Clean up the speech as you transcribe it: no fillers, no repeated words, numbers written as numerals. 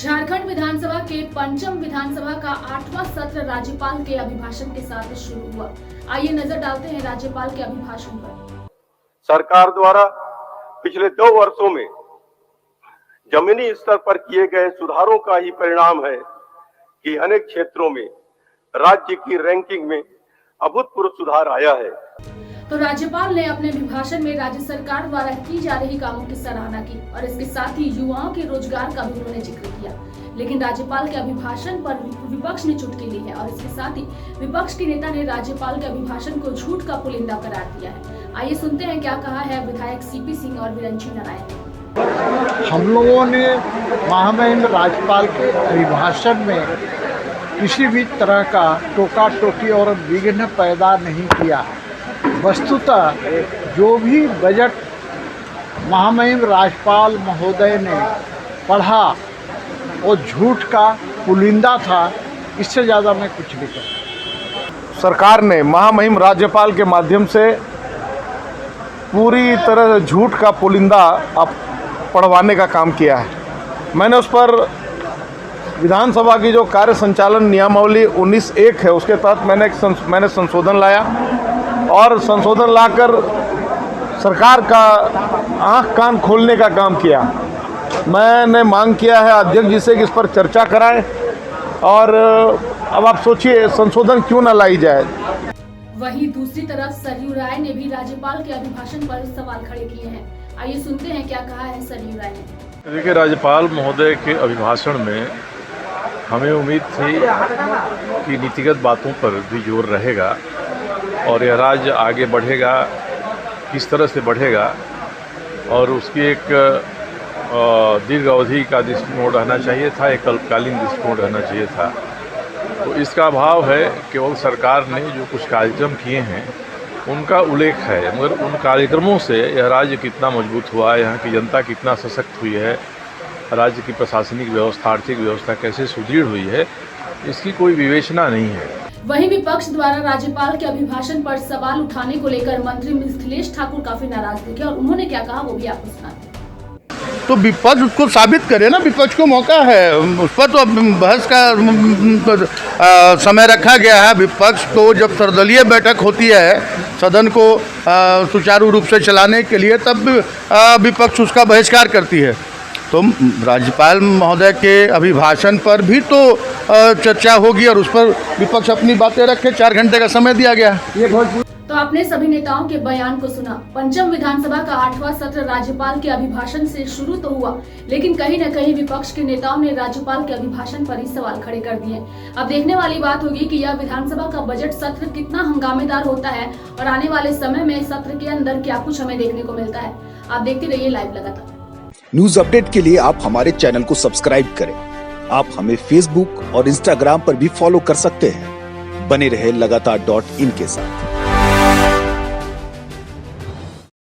झारखंड विधानसभा के पंचम विधानसभा का 8वां सत्र राज्यपाल के अभिभाषण के साथ शुरू हुआ। आइए नजर डालते हैं राज्यपाल के अभिभाषण पर। सरकार द्वारा पिछले 2 वर्षों में जमीनी स्तर पर किए गए सुधारों का ही परिणाम है कि अनेक क्षेत्रों में राज्य की रैंकिंग में अभूतपूर्व सुधार आया है। तो राज्यपाल ने अपने अभिभाषण में राज्य सरकार द्वारा की जा रही कामों की सराहना की और इसके साथ ही युवाओं के रोजगार का भी उन्होंने जिक्र किया। लेकिन राज्यपाल के अभिभाषण पर विपक्ष ने चुटकी ली है और इसके साथ ही विपक्ष के नेता ने राज्यपाल के अभिभाषण को झूठ का पुलिंदा करार दिया है। आइए सुनते हैं क्या कहा है विधायक सीपी सिंह और विरंची नारायण ने। हम लोगों ने महामहिम राज्यपाल के अभिभाषण में किसी भी तरह का टोका टोकी और विघ्न पैदा नहीं किया। वस्तुतः जो भी बजट महामहिम राज्यपाल महोदय ने पढ़ा वो झूठ का पुलिंदा था, इससे ज़्यादा मैं कुछ नहीं कहूँ। सरकार ने महामहिम राज्यपाल के माध्यम से पूरी तरह झूठ का पुलिंदा अब पढ़वाने का काम किया है। मैंने उस पर विधानसभा की जो कार्य संचालन नियमावली 19(1) है उसके तहत मैंने संशोधन लाया और संशोधन लाकर सरकार का आंख कान खोलने का काम किया। मैंने मांग किया है अध्यक्ष जी से कि इस पर चर्चा कराएं और अब आप सोचिए संशोधन क्यों ना लाई जाए। वहीं दूसरी तरफ सरयू राय ने भी राज्यपाल के अभिभाषण पर सवाल खड़े किए हैं। आइए सुनते हैं क्या कहा है सरयू राय ने। देखिए, राज्यपाल महोदय के अभिभाषण में हमें उम्मीद थी कि नीतिगत बातों पर भी जोर रहेगा और यह राज्य आगे बढ़ेगा, किस तरह से बढ़ेगा और उसकी एक दीर्घ अवधि का दृष्टिकोण रहना चाहिए था, एक अल्पकालीन दृष्टिकोण रहना चाहिए था। तो इसका अभाव है केवल सरकार ने जो कुछ कार्यक्रम किए हैं उनका उल्लेख है, मगर उन कार्यक्रमों से यह राज्य कितना मजबूत हुआ, यहाँ की जनता कितना सशक्त हुई है, राज्य की प्रशासनिक व्यवस्था, आर्थिक व्यवस्था कैसे सुदृढ़ हुई है, इसकी कोई विवेचना नहीं है। वहीं विपक्ष द्वारा राज्यपाल के अभिभाषण पर सवाल उठाने को लेकर मंत्री मिथिलेश ठाकुर काफी नाराज दिखे और उन्होंने क्या कहा वो भी आपको सुनाते हैं। तो विपक्ष उसको साबित करे ना, विपक्ष को मौका है, उस पर तो बहस का समय रखा गया है। विपक्ष को जब सर्वदलीय बैठक होती है सदन को सुचारू रूप से चलाने के लिए, तब विपक्ष उसका बहिष्कार करती है। तो राज्यपाल महोदय के अभिभाषण पर भी तो चर्चा होगी और उस पर विपक्ष अपनी बातें रखे। 4 घंटे का समय दिया गया। तो आपने सभी नेताओं के बयान को सुना। पंचम विधानसभा का 8वां सत्र राज्यपाल के अभिभाषण से शुरू तो हुआ, लेकिन कहीं न कहीं विपक्ष के नेताओं ने राज्यपाल के अभिभाषण पर ही सवाल खड़े कर दिए। अब देखने वाली बात होगी कि यह विधानसभा का बजट सत्र कितना हंगामेदार होता है और आने वाले समय में सत्र के अंदर क्या कुछ हमें देखने को मिलता है। आप देखते रहिए लाइव लगातार। न्यूज अपडेट के लिए आप हमारे चैनल को सब्सक्राइब करें। आप हमें फेसबुक और इंस्टाग्राम पर भी फॉलो कर सकते हैं। बने रहे लगातार.in के साथ।